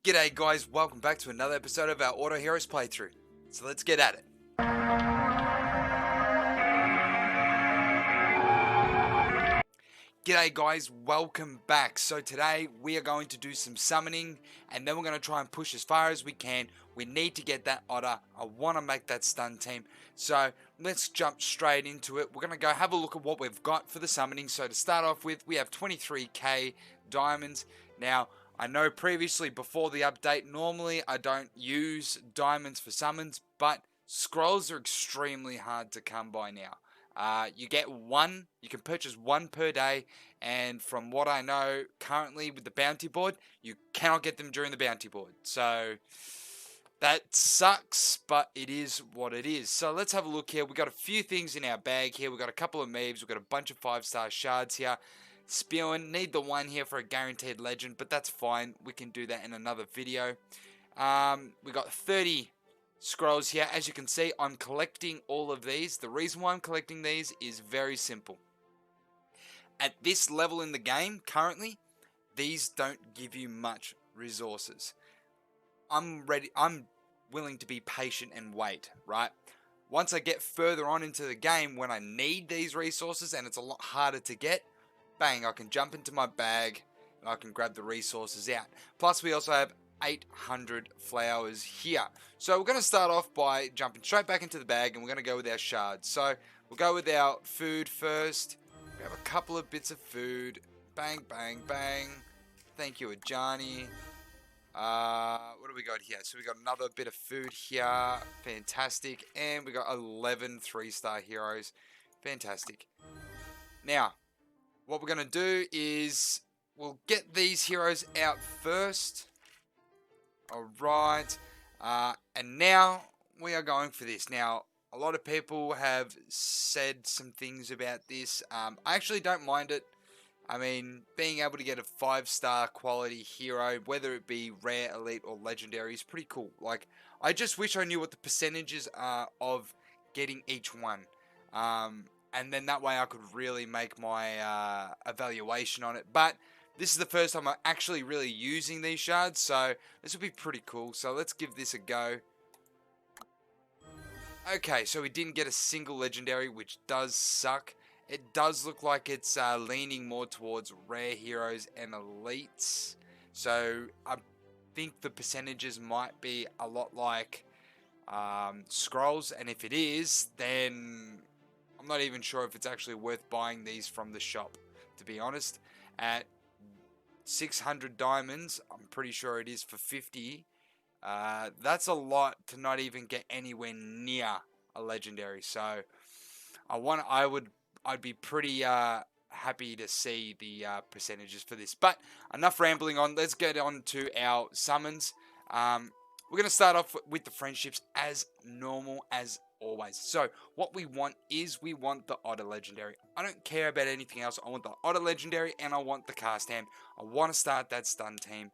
G'day guys, welcome back to another episode of our Auto Heroes playthrough. So let's get at it. G'day guys, welcome back. So today we are going to do some summoning and then we're going to try and push as far as we can. We need to get that otter. I want to make that stun team. So let's jump straight into it. We're going to go have a look at what we've got for the summoning. So to start off with, we have 23k diamonds. Now, I know previously before the update, normally I don't use diamonds for summons, but scrolls are extremely hard to come by now. You get one, you can purchase one per day, and from what I know currently with the bounty board, you cannot get them during the bounty board. So that sucks, but it is what it is. So let's have a look here. We've got a few things in our bag here. We've got a couple of Meebs, we've got a bunch of 5-star shards here. Spewing, need the one here for a guaranteed legend, but that's fine. We can do that in another video. We got 30 scrolls here. As you can see, I'm collecting all of these. The reason why I'm collecting these is very simple. At this level in the game, currently, these don't give you much resources. I'm willing to be patient and wait, right? Once I get further on into the game, when I need these resources and it's a lot harder to get, bang, I can jump into my bag and I can grab the resources out. Plus, we also have 800 flowers here. So we're going to start off by jumping straight back into the bag and we're going to go with our shards. So we'll go with our food first. We have a couple of bits of food. Bang, bang, bang. Thank you, Ajani. What do we got here? So we got another bit of food here. Fantastic. And we got 11 3-star heroes. Fantastic. Now, what we're going to do is we'll get these heroes out first. Alright. And now we are going for this. Now, a lot of people have said some things about this. I actually don't mind it. I mean, being able to get a 5-star quality hero, whether it be rare, elite, or legendary, is pretty cool. Like, I just wish I knew what the percentages are of getting each one. And then that way I could really make my evaluation on it. But this is the first time I'm actually really using these shards, so this will be pretty cool. So let's give this a go. Okay, so we didn't get a single legendary, which does suck. It does look like it's leaning more towards rare heroes and elites. So I think the percentages might be a lot like scrolls, and if it is, then I'm not even sure if it's actually worth buying these from the shop, to be honest. At 600 diamonds, I'm pretty sure it is for 50. That's a lot to not even get anywhere near a legendary. So I'd be pretty happy to see the percentages for this. But enough rambling on. Let's get on to our summons. We're going to start off with the friendships as normal as always. So what we want is we want the otter legendary. I don't care about anything else. I want the otter legendary and I want the cast ham. I want to start that stun team.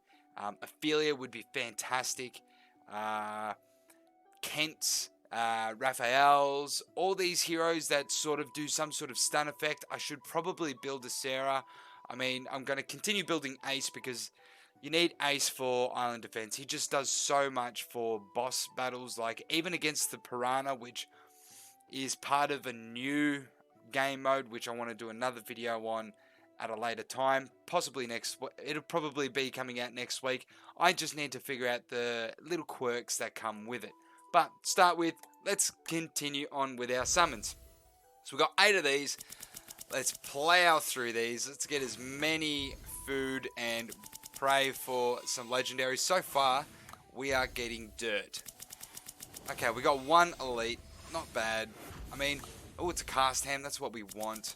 Ophelia would be fantastic. Kent's, Raphael's, all these heroes that sort of do some sort of stun effect. I should probably build a Sarah. I mean, I'm going to continue building Ace because you need Ace for island defense. He just does so much for boss battles, like even against the Piranha, which is part of a new game mode, which I want to do another video on at a later time, possibly next. It'll probably be coming out next week. I just need to figure out the little quirks that come with it. But start with, let's continue on with our summons. So we've got 8 of these. Let's plow through these. Let's get as many food and pray for some legendaries. So far, we are getting dirt. Okay, we got 1 elite. Not bad. I mean, oh, it's a cast ham. That's what we want.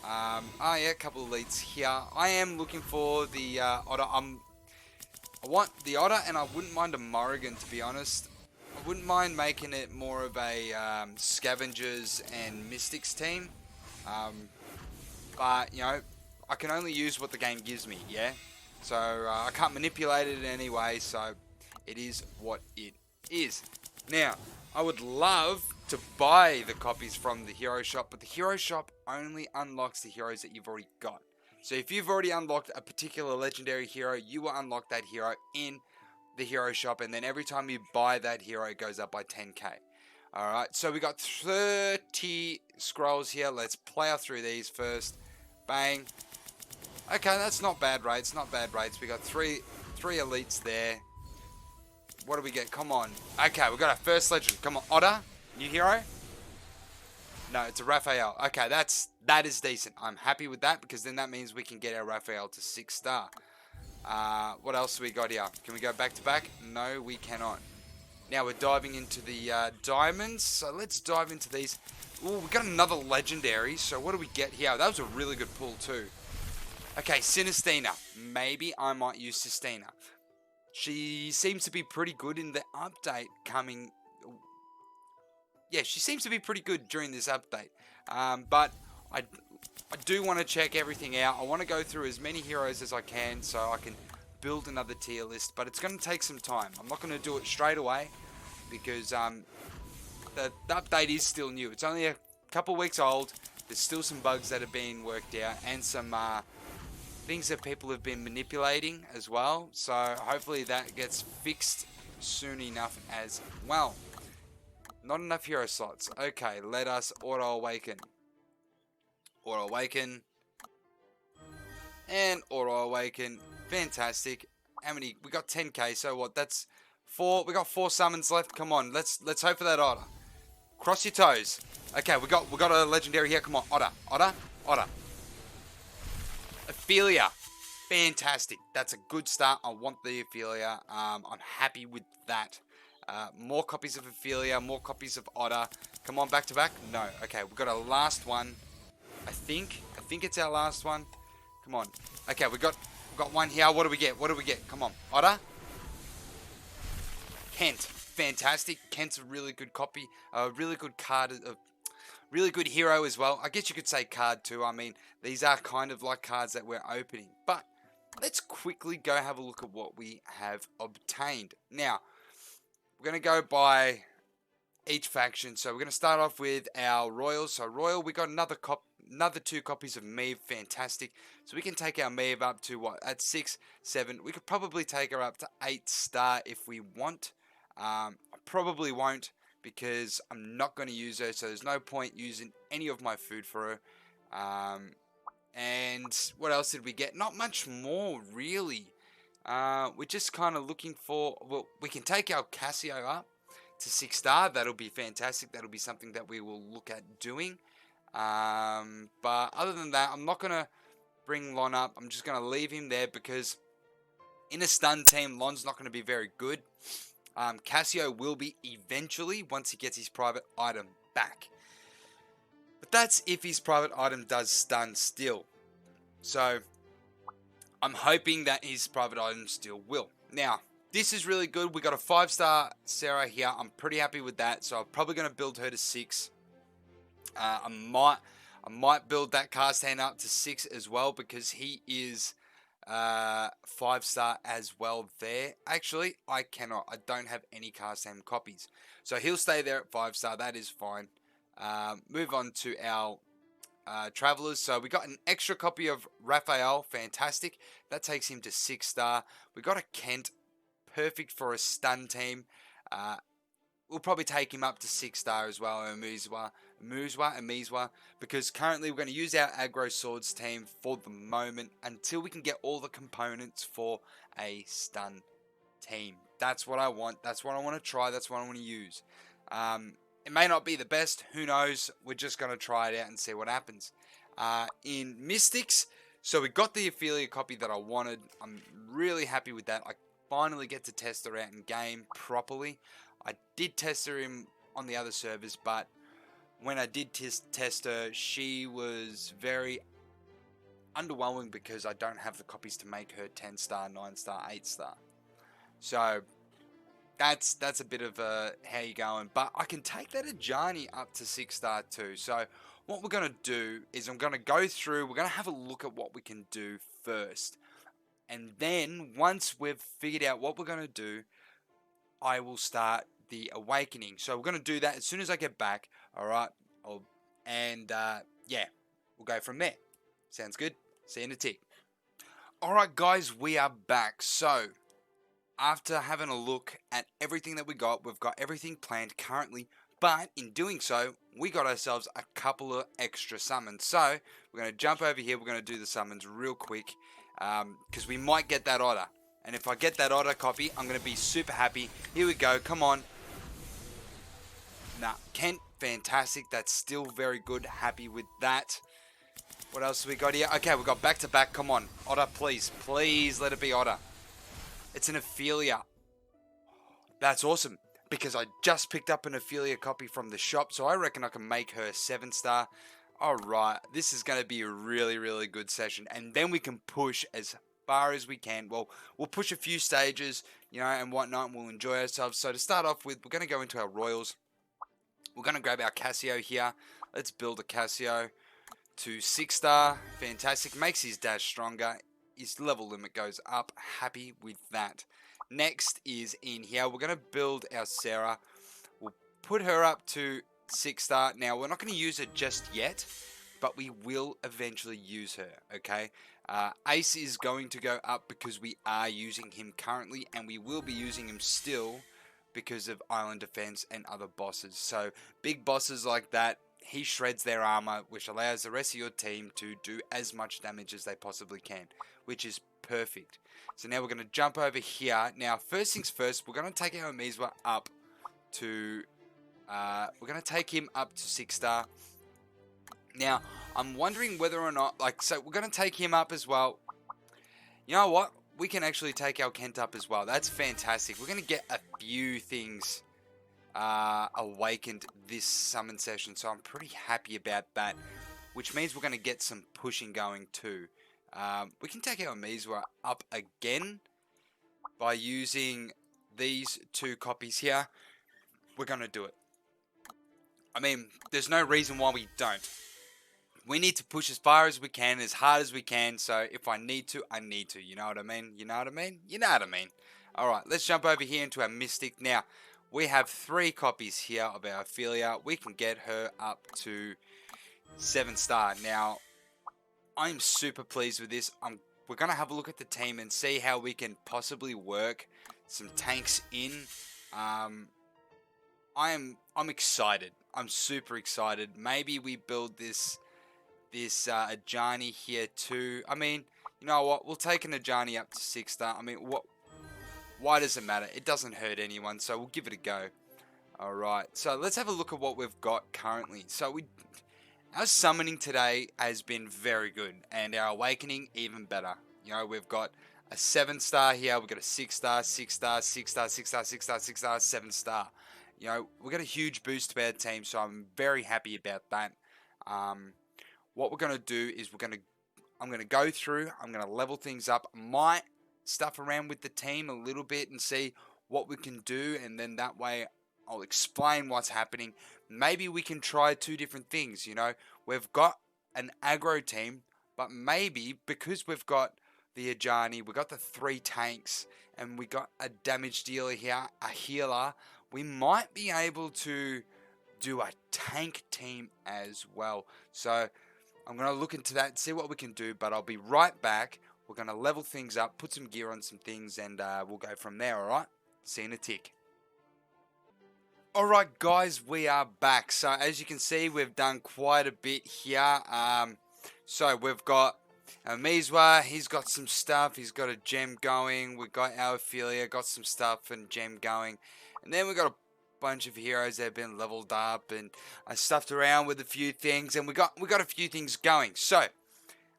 Oh yeah, a couple of elites here. I am looking for the otter. I want the otter, and I wouldn't mind a Morrigan, to be honest. I wouldn't mind making it more of a scavengers and mystics team. But, you know, I can only use what the game gives me, yeah? So, I can't manipulate it in any way, so it is what it is. Now, I would love to buy the copies from the hero shop, but the hero shop only unlocks the heroes that you've already got. So if you've already unlocked a particular legendary hero, you will unlock that hero in the hero shop, and then every time you buy that hero, it goes up by 10k. Alright, so we got 30 scrolls here. Let's plow through these first. Bang. Okay, that's not bad rates, not bad rates. We got three elites there. What do we get? Come on. Okay, we got our first legend. Come on, Otter, new hero. No, it's a Raphael. Okay, that is decent. I'm happy with that because then that means we can get our Raphael to 6-star. What else do we got here? Can we go back to back? No, we cannot. Now we're diving into the diamonds. So let's dive into these. Ooh, we got another legendary. So what do we get here? That was a really good pull too. Okay, Sinistina. Maybe I might use Sistina. She seems to be pretty good in the update coming. Yeah, she seems to be pretty good during this update. But I do want to check everything out. I want to go through as many heroes as I can so I can build another tier list. But it's going to take some time. I'm not going to do it straight away because the update is still new. It's only a couple weeks old. There's still some bugs that are being worked out and some things that people have been manipulating as well. So hopefully that gets fixed soon enough as well. Not enough hero slots. Okay, let us auto-awaken. Auto-awaken. And auto-awaken. Fantastic. How many? We got 10k, so what? That's 4. We got 4 summons left. Come on, let's hope for that Otter. Cross your toes. Okay, we got a legendary here. Come on, Otter. Ophelia. Fantastic. That's a good start. I want the Ophelia. I'm happy with that. More copies of Ophelia, more copies of Otter. Come on, back to back. No. Okay, we've got a last one. I think it's our last one. Come on. Okay, we got one here. What do we get? Come on, Otter. Kent. Fantastic. Kent's a really good copy. A really good card. A really good hero as well. I guess you could say card too. I mean, these are kind of like cards that we're opening. But let's quickly go have a look at what we have obtained. Now, we're going to go by each faction. So we're going to start off with our Royals. So Royal, we got another 2 copies of Meve. Fantastic. So we can take our Meve up to what? At 6, 7. We could probably take her up to 8-star if we want. I probably won't because I'm not going to use her. So there's no point using any of my food for her. And what else did we get? Not much more, really. We're just kind of looking for... Well, we can take our Cassio up to 6-star. That'll be fantastic. That'll be something that we will look at doing. But other than that, I'm not going to bring Lon up. I'm just going to leave him there because in a stun team, Lon's not going to be very good. Cassio will be eventually once he gets his private item back. But that's if his private item does stun still. So I'm hoping that his private item still will. Now, this is really good. We got a 5-star Sarah here. I'm pretty happy with that. So I'm probably going to build her to 6. I might build that cast hand up to 6 as well because he is 5-star as well there. Actually, I cannot. I don't have any cast hand copies. So he'll stay there at 5-star. That is fine. Move on to our Travelers. So we got an extra copy of Raphael. Fantastic. That takes him to 6-star. We got a Kent. Perfect for a stun team. We'll probably take him up to 6-star as well. Muzwa, because currently we're going to use our aggro swords team for the moment until we can get all the components for a stun team. That's what I want. That's what I want to try. That's what I want to use. It may not be the best. Who knows? We're just going to try it out and see what happens. In Mystics, so we got the Ophelia copy that I wanted. I'm really happy with that. I finally get to test her out in game properly. I did test her on the other servers, but when I did test her, she was very underwhelming because I don't have the copies to make her 10-star, 9-star, 8-star. So that's a bit of a how you going. But I can take that Ajani up to 6-star too. So what we're going to do is I'm going to go through, we're going to have a look at what we can do first. And then once we've figured out what we're going to do, I will start the awakening. So we're going to do that as soon as I get back. All right. Yeah, we'll go from there. Sounds good. See you in a tick. All right, guys, we are back. So after having a look at everything that we've got everything planned currently. But in doing so, we got ourselves a couple of extra summons. So we're going to jump over here. We're going to do the summons real quick because we might get that Otter. And if I get that Otter copy, I'm going to be super happy. Here we go. Come on. Nah, Kent, fantastic. That's still very good. Happy with that. What else have we got here? Okay, we've got back to back. Come on. Otter, please. Please let it be Otter. It's an Ophelia. That's awesome. Because I just picked up an Ophelia copy from the shop. So I reckon I can make her 7-star. Alright. This is going to be a really, really good session. And then we can push as far as we can. Well, we'll push a few stages, you know, and whatnot. And we'll enjoy ourselves. So to start off with, we're going to go into our Royals. We're going to grab our Cassio here. Let's build a Cassio to 6-star. Fantastic. Makes his dash stronger. His level limit goes up. Happy with that. Next is in here. We're going to build our Sarah. We'll put her up to 6-star. Now, we're not going to use her just yet, but we will eventually use her, okay? Ace is going to go up because we are using him currently, and we will be using him still because of Island Defense and other bosses. So, big bosses like that, he shreds their armor, which allows the rest of your team to do as much damage as they possibly can, which is perfect. So now we're going to jump over here. Now, first things first, we're going to take our Mizwa up to... we're going to take him up to 6-star. Now, I'm wondering whether or not... so we're going to take him up as well. You know what? We can actually take our Kent up as well. That's fantastic. We're going to get a few things awakened this summon session, so I'm pretty happy about that, which means we're going to get some pushing going too. We can take our Mizwa up again by using these 2 copies here. We're going to do it. I mean, there's no reason why we don't. We need to push as far as we can, as hard as we can, so if I need to, I need to. You know what I mean? You know what I mean? You know what I mean. Alright, let's jump over here into our Mystic. Now, we have 3 copies here of our Ophelia. We can get her up to 7-star. Now, I'm super pleased with this. We're going to have a look at the team and see how we can possibly work some tanks in. I'm excited. I'm super excited. Maybe we build this Ajani here too. I mean, you know what? We'll take an Ajani up to 6-star. I mean, why does it matter? It doesn't hurt anyone, so we'll give it a go. Alright, so let's have a look at what we've got currently. So our summoning today has been very good, and our awakening even better. You know, we've got a 7-star here, we've got a 6-star, 6-star, 6-star, 6-star, 6-star, 6-star, 7-star. You know, we've got a huge boost to our team, so I'm very happy about that. What we're going to do is I'm going to go through, I'm going to level things up, might stuff around with the team a little bit and see what we can do, and then that way I'll explain what's happening. Maybe we can try 2 different things, you know. We've got an aggro team, but maybe because we've got the Ajani, we've got the 3 tanks, and we got a damage dealer here, a healer, we might be able to do a tank team as well. So I'm going to look into that and see what we can do, but I'll be right back. We're going to level things up, put some gear on some things, and we'll go from there, alright? See you in a tick. Alright guys, we are back. So as you can see, we've done quite a bit here. So we've got Mizwa, he's got some stuff, he's got a gem going. We've got our Ophelia, got some stuff and gem going. And then we've got a bunch of heroes that have been leveled up, and I stuffed around with a few things, and we got a few things going. So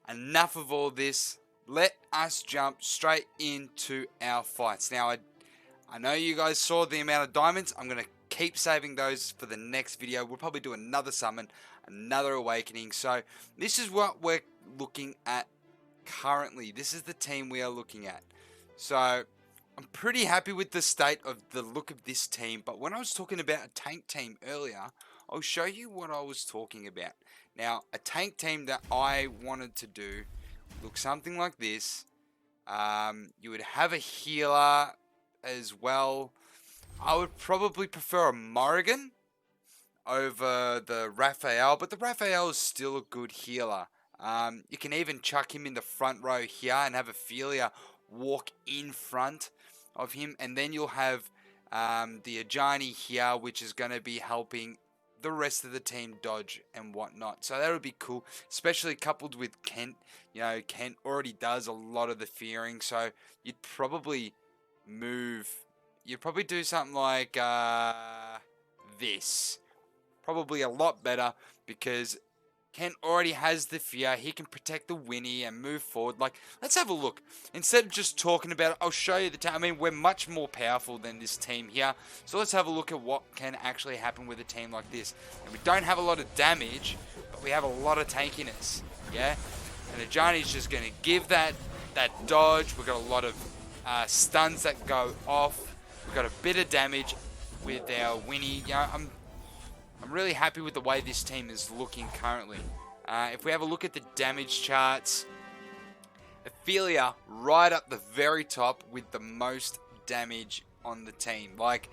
enough of all this. Let us jump straight into our fights. Now, I know you guys saw the amount of diamonds. I'm going to keep saving those for the next video. We'll probably do another summon, another awakening. So this is what we're looking at currently. This is the team we are looking at. So I'm pretty happy with the state of the look of this team. But when I was talking about a tank team earlier, I'll show you what I was talking about. Now, a tank team that I wanted to do look something like this. You would have a healer as well. I would probably prefer a Morrigan over the Raphael, but the Raphael is still a good healer. You can even chuck him in the front row here and have Ophelia walk in front. of him, and then you'll have the Ajani here, which is going to be helping the rest of the team dodge and whatnot. So that would be cool, especially coupled with Kent. You know, Kent already does a lot of the fearing, so you'd probably do something like this. Probably a lot better, because Kent already has the fear. He can protect the Winnie and move forward. Like, let's have a look. Instead of just talking about it, I'll show you the team. I mean, we're much more powerful than this team here. So let's have a look at what can actually happen with a team like this. And we don't have a lot of damage, but we have a lot of tankiness. Yeah? And Ajani's just going to give that dodge. We've got a lot of stuns that go off. We've got a bit of damage with our Winnie. You know, I'm really happy with the way this team is looking currently. If we have a look at the damage charts, Ophelia right up the very top with the most damage on the team. Like,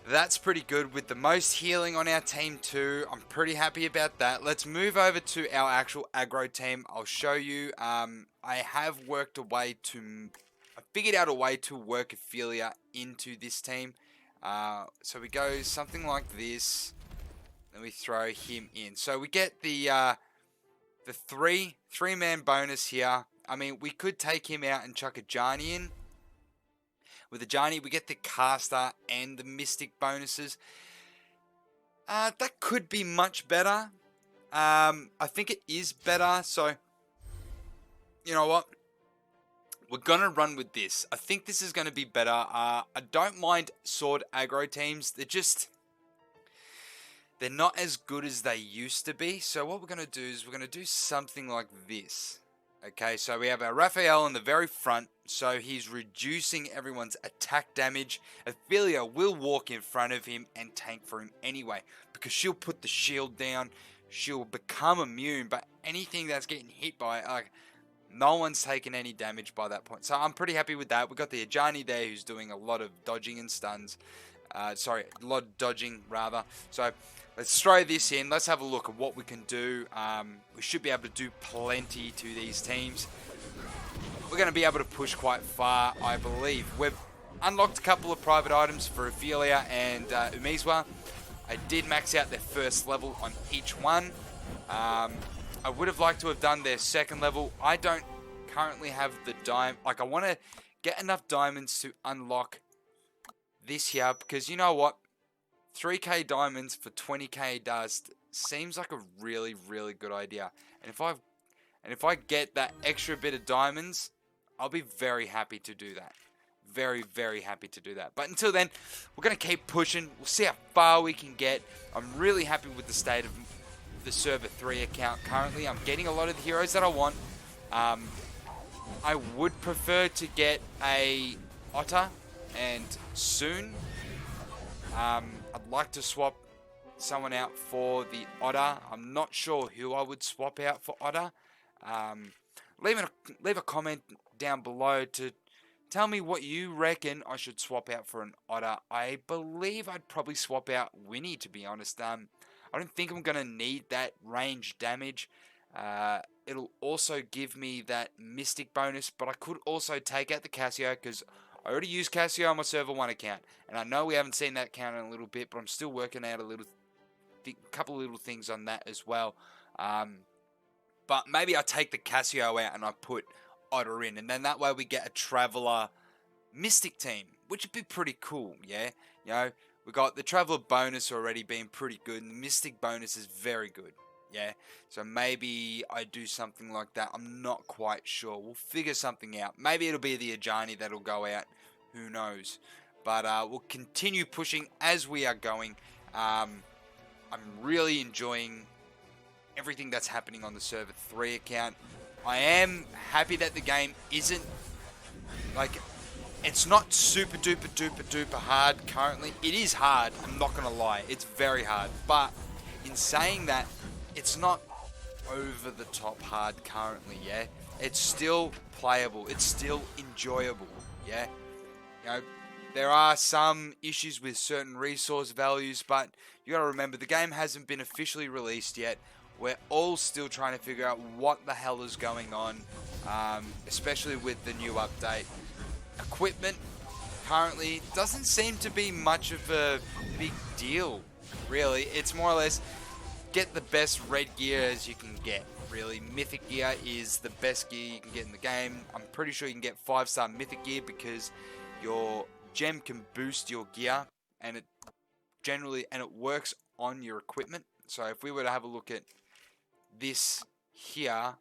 that's pretty good, with the most healing on our team too. I'm pretty happy about that. Let's move over to our actual aggro team. I'll show you. I have figured out a way to work Ophelia into this team. So we go something like this, then we throw him in. So we get the three-man bonus here. I mean, we could take him out and chuck Ajani in. With Ajani, we get the caster and the mystic bonuses. That could be much better. I think it is better. So, you know what? We're going to run with this. I think this is going to be better. I don't mind sword aggro teams. They're not as good as they used to be. So what we're going to do is we're going to do something like this. Okay, so we have our Raphael in the very front. So he's reducing everyone's attack damage. Ophelia will walk in front of him and tank for him anyway, because she'll put the shield down. She'll become immune, but anything that's getting hit by it, no one's taken any damage by that point. So I'm pretty happy with that. We've got the Ajani there who's doing a lot of dodging and stuns. A lot of dodging rather. So let's throw this in. Let's have a look at what we can do. We should be able to do plenty to these teams. We're going to be able to push quite far, I believe. We've unlocked a couple of private items for Ophelia and Umeezwa. I did max out their first level on each one. I would have liked to have done their second level. I don't currently have the diamond. Like, I want to get enough diamonds to unlock this here, because you know what? 3k diamonds for 20k dust seems like a really, really good idea. And if I get that extra bit of diamonds, I'll be very happy to do that. Very, very happy to do that. But until then, we're going to keep pushing. We'll see how far we can get. I'm really happy with the state of the server 3 account currently. I'm getting a lot of the heroes that I want. I would prefer to get a Otter, and soon. I'd like to swap someone out for the Otter. I'm not sure who I would swap out for Otter. Leave a comment down below to tell me what you reckon I should swap out for an Otter. I believe I'd probably swap out Winnie, to be honest. I don't think I'm going to need that range damage. It'll also give me that mystic bonus, but I could also take out the Cassio, because I already used Cassio on my server 1 account, and I know we haven't seen that count in a little bit, but I'm still working out a couple of little things on that as well. But maybe I take the Cassio out and I put Otter in, and then that way we get a Traveler Mystic team, which would be pretty cool, yeah? You know, we got the Traveler bonus already being pretty good, and the Mystic bonus is very good, yeah? So maybe I do something like that. I'm not quite sure. We'll figure something out. Maybe it'll be the Ajani that'll go out. Who knows? But we'll continue pushing as we are going. I'm really enjoying everything that's happening on the server 3 account. I am happy that the game isn't, like, it's not super duper hard currently. It is hard, I'm not gonna lie, it's very hard, but in saying that, it's not over the top hard currently, yeah? It's still playable, it's still enjoyable, yeah? You know, there are some issues with certain resource values, but you gotta remember, the game hasn't been officially released yet. We're all still trying to figure out what the hell is going on, especially with the new update. equipment currently doesn't seem to be much of a big deal, really. It's more or less get the best red gear as you can get. Really, mythic gear is the best gear you can get in the game. I'm pretty sure you can get 5-star mythic gear because your gem can boost your gear, and it works on your equipment. So if we were to have a look at this here,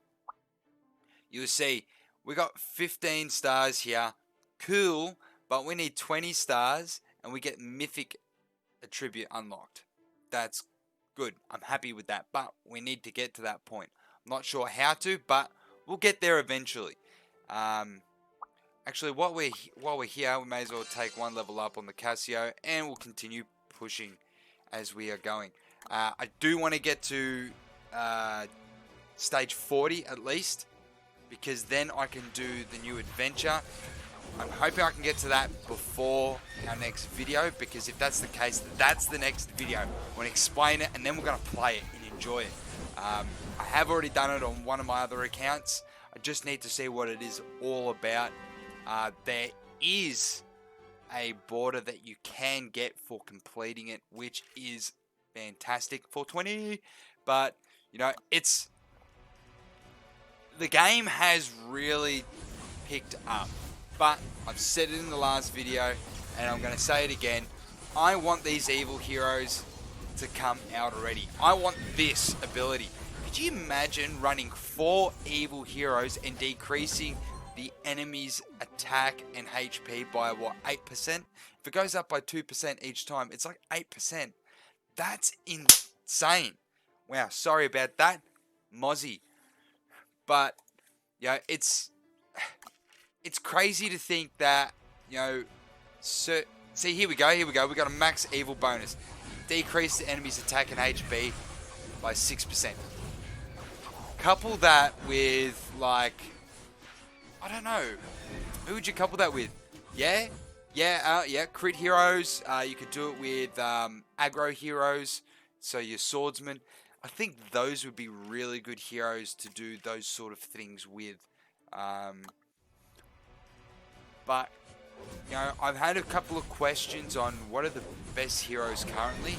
you'll see we got 15 stars here. Cool, but we need 20 stars and we get mythic attribute unlocked. That's good. I'm happy with that, but we need to get to that point. I'm not sure how to, but we'll get there eventually. Actually, while we're here, we may as well take one level up on the Casio, and we'll continue pushing as we are going. I do want to get to stage 40 at least, because then I can do the new adventure. I'm hoping I can get to that before our next video, because if that's the case, that's the next video. I'm going to explain it, and then we're going to play it and enjoy it. I have already done it on one of my other accounts. I just need to see what it is all about. There is a border that you can get for completing it, which is fantastic for 20. But, you know, the game has really picked up. But I've said it in the last video, and I'm going to say it again. I want these evil heroes to come out already. I want this ability. Could you imagine running 4 evil heroes and decreasing the enemy's attack and HP by what, 8%? If it goes up by 2% each time, it's like 8%. That's insane. Wow, sorry about that, Mozzie. But, you know, it's crazy to think that, you know, see, here we go. We got a max evil bonus. Decrease the enemy's attack and HP by 6%. Couple that with, like, I don't know, who would you couple that with? Yeah, crit heroes. You could do it with aggro heroes, so your swordsman. I think those would be really good heroes to do those sort of things with. But, you know, I've had a couple of questions on what are the best heroes currently.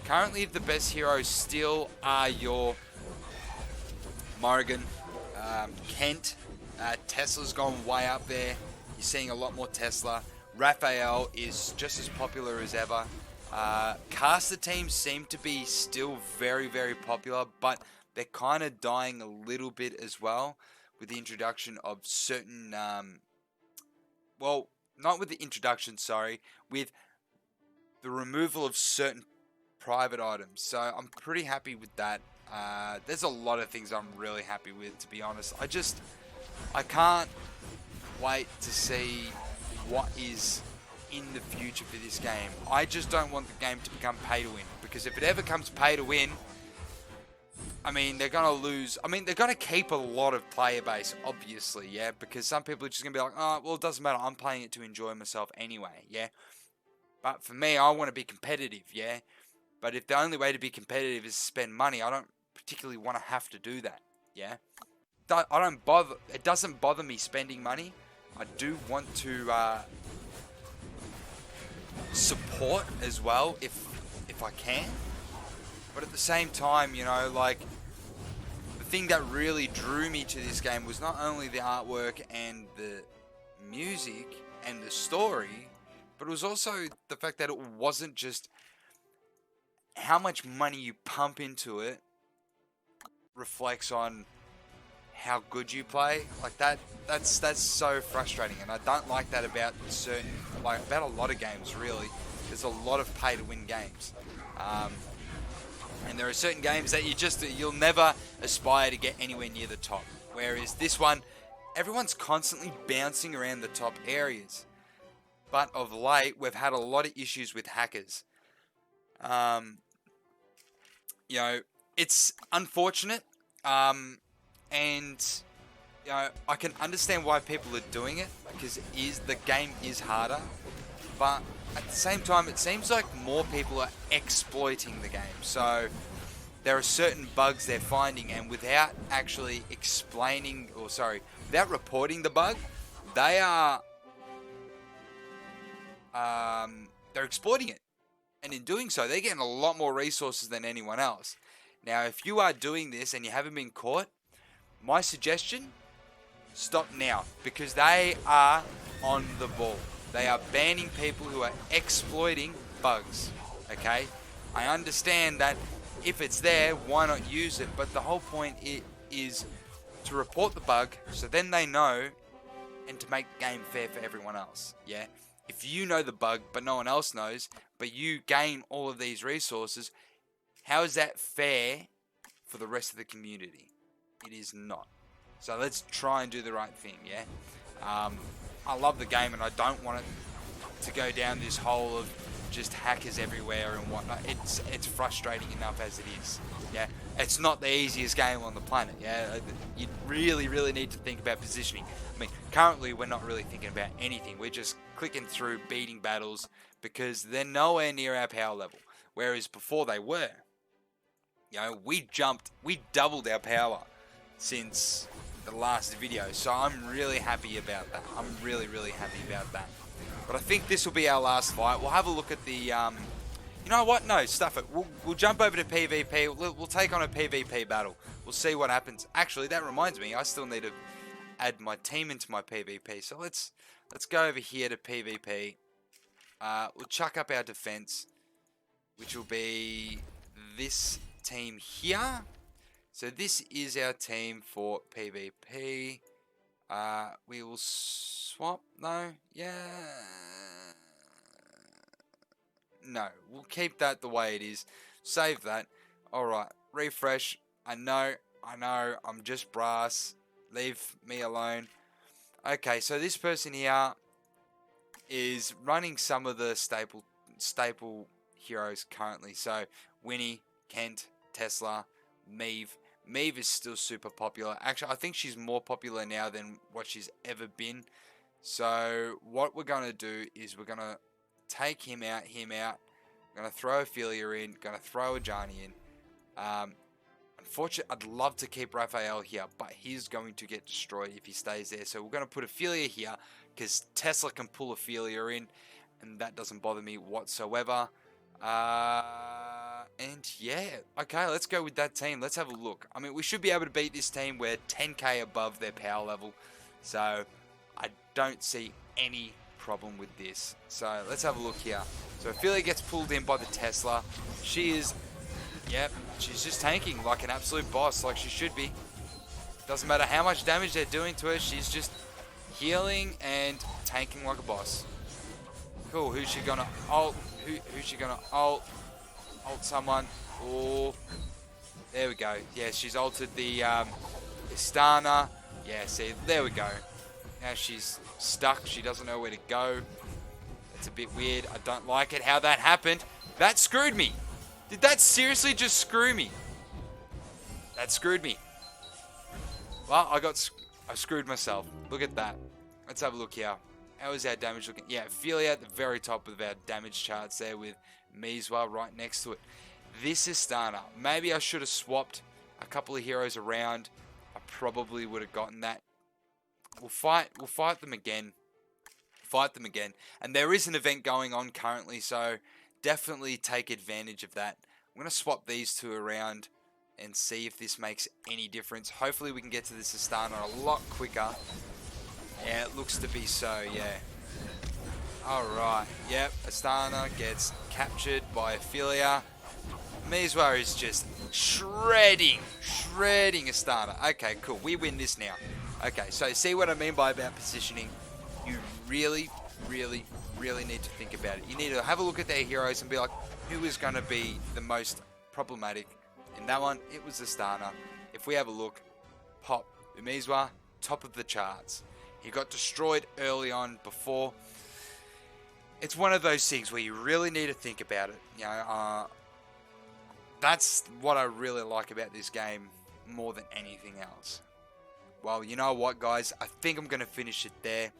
Currently, the best heroes still are your Morrigan, Kent. Tesla's gone way up there. You're seeing a lot more Tesla. Raphael is just as popular as ever. Caster teams seem to be still very, very popular, but they're kind of dying a little bit as well with the introduction of certain... well, not with the introduction, sorry, with the removal of certain private items. So I'm pretty happy with that. There's a lot of things I'm really happy with, to be honest. I can't wait to see what is in the future for this game. I just don't want the game to become pay to win, because if it ever comes pay to win, I mean, they're going to lose. I mean, they're going to keep a lot of player base, obviously, yeah, because some people are just going to be like, oh, well, it doesn't matter. I'm playing it to enjoy myself anyway, yeah. But for me, I want to be competitive, yeah. But if the only way to be competitive is to spend money, I don't particularly want to have to do that, yeah. It doesn't bother me spending money. I do want to support as well if I can. But at the same time, you know, like, the thing that really drew me to this game was not only the artwork and the music and the story, but it was also the fact that it wasn't just how much money you pump into it reflects on how good you play. Like that's so frustrating, and I don't like that about about a lot of games, really. There's a lot of pay to win games, and there are certain games that you'll never aspire to get anywhere near the top, whereas this one, everyone's constantly bouncing around the top areas. But of late, we've had a lot of issues with hackers. You know, it's unfortunate, and you know, I can understand why people are doing it, because the game is harder, but at the same time, it seems like more people are exploiting the game. So there are certain bugs they're finding, and without actually without reporting the bug, they are they're exploiting it. And in doing so, they're getting a lot more resources than anyone else. Now, if you are doing this and you haven't been caught, my suggestion, stop now. Because they are on the ball. They are banning people who are exploiting bugs. Okay? I understand that if it's there, why not use it? But the whole point is to report the bug so then they know, and to make the game fair for everyone else. Yeah? If you know the bug but no one else knows, but you gain all of these resources, how is that fair for the rest of the community? It is not. So let's try and do the right thing, yeah? I love the game and I don't want it to go down this hole of just hackers everywhere and whatnot. It's frustrating enough as it is, yeah? It's not the easiest game on the planet, yeah? You really, really need to think about positioning. I mean, currently we're not really thinking about anything. We're just clicking through, beating battles, because they're nowhere near our power level. Whereas before they were. You know, we doubled our power since the last video. So I'm really happy about that. I'm really, really happy about that. But I think this will be our last fight. We'll have a look at the, you know what? No, stuff it. We'll jump over to PvP. We'll take on a PvP battle. We'll see what happens. Actually, that reminds me, I still need to add my team into my PvP. So let's go over here to PvP. We'll chuck up our defense, which will be this team here. So this is our team for PvP. We will swap. No, yeah. No, we'll keep that the way it is. Save that. Alright, refresh. I know, I'm just brass. Leave me alone. Okay, so this person here is running some of the staple heroes currently. So Winnie, Kent, Tesla, Meve. Meve is still super popular. Actually, I think she's more popular now than what she's ever been. So what we're going to do is we're going to take him out. We're going to throw Ophelia in. Going to throw Ajani in. Unfortunately, I'd love to keep Raphael here, but he's going to get destroyed if he stays there. So we're going to put Ophelia here, because Tesla can pull Ophelia in, and that doesn't bother me whatsoever. And yeah, okay, let's go with that team. Let's have a look. I mean, we should be able to beat this team. We're 10k above their power level, so I don't see any problem with this. So let's have a look here. So Ophelia gets pulled in by the Tesla. She is, yep, she's just tanking like an absolute boss, like she should be. Doesn't matter how much damage they're doing to her, she's just healing and tanking like a boss. Cool, who's she gonna ult? Who's she gonna ult? Ult someone. Oh, there we go. Yeah, she's ulted the Istana. Yeah, see, there we go. Now she's stuck. She doesn't know where to go. That's a bit weird. I don't like it how that happened. That screwed me. Did that seriously just screw me? That screwed me. Well, I screwed myself. Look at that. Let's have a look here. How is our damage looking? Yeah, Ophelia at the very top of our damage charts there with Mizwa right next to it. This is Istana. Maybe I should have swapped a couple of heroes around. I probably would have gotten that. We'll fight them again. And there is an event going on currently, so definitely take advantage of that. I'm going to swap these two around and see if this makes any difference. Hopefully we can get to this Istana a lot quicker. Yeah, it looks to be so, yeah. Alright, yep, Istana gets captured by Ophelia. Mizwa is just shredding Istana. Okay, cool, we win this now. Okay, so see what I mean by about positioning? You really, really, really need to think about it. You need to have a look at their heroes and be like, who is going to be the most problematic? In that one, it was Istana. If we have a look, pop, Mizwa, top of the charts. He got destroyed early on before. It's one of those things where you really need to think about it. You know, that's what I really like about this game more than anything else. Well, you know what, guys? I think I'm going to finish it there.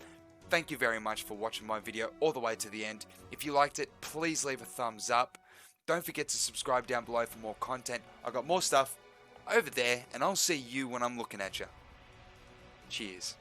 Thank you very much for watching my video all the way to the end. If you liked it, please leave a thumbs up. Don't forget to subscribe down below for more content. I've got more stuff over there, and I'll see you when I'm looking at you. Cheers.